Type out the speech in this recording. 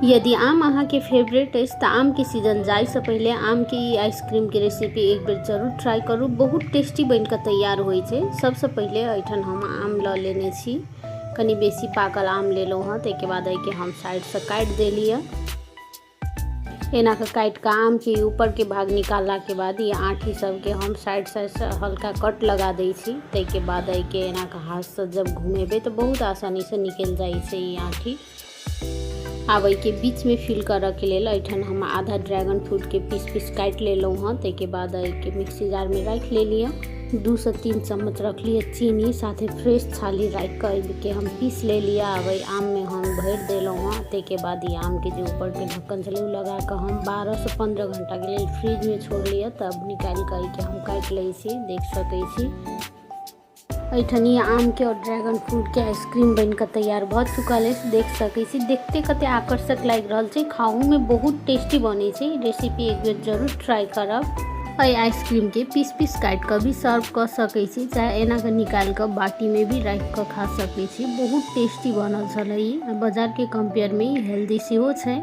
यदि आम अहाँ के फेवरेट है तो आम के सीजन जाए से पहले आम के ई आइसक्रीम के रेसिपी एक बेर जरूर ट्राई करू। बहुत टेस्टी बनकर तैयार होय छै। सबसे पहले एठन हम आम ल लेने छी, कनी बेसी पाकल आम लेलहुँ हँ। ताहिके बाद एके हम साइड से काटि देलिए। एना के काटि के आम के ऊपर के भाग निकालला के बाद ये आँठी सब के हम साइड साइड से हल्का कट लगा दै छी। ताहिके बाद एके एना के हाथ से जब घुमेबे तो बहुत आसानी से निकल जाए छै ये आँठी। आब के बीच में फिल करे के लेल एठन हम आधा ड्रैगन फ्रूट के पीस काटि लेलहुँ हँ। ताहिके बाद के मिक्सी जार में रख लेलिए। 2 से 3 चम्मच रख लिए चीनी, साथे फ्रेश छाली रख के हम पीस ले लिया। अब आम में हम भर देलहुँ हँ। ताहिके बाद ये आम के जो ऊपर के ढक्कन छलै उ लगा के हम 12 से 15 घंटा के लिए फ्रिज में छोड़ लिए। तब निकाल के हम काटि लै छी, देख सकै छी। एठनी आम के और ड्रैगन फ्रूट के आइसक्रीम बनकर तैयार भ चुकल है, देख सकै छी। देखते कते आकर्षक लागि रहल छै, खाहू में बहुत टेस्टी बने छै। रेसिपी एक बेर जरूर ट्राई करब। आइसक्रीम के पीस काट के भी सर्व कर सकै छी, चाहे एना के निकाल के बाटी में भी रख के खा सकै छी। बहुत टेस्टी बनल छलै। बाजार के कंपेयर में हेल्दी सेहो छै।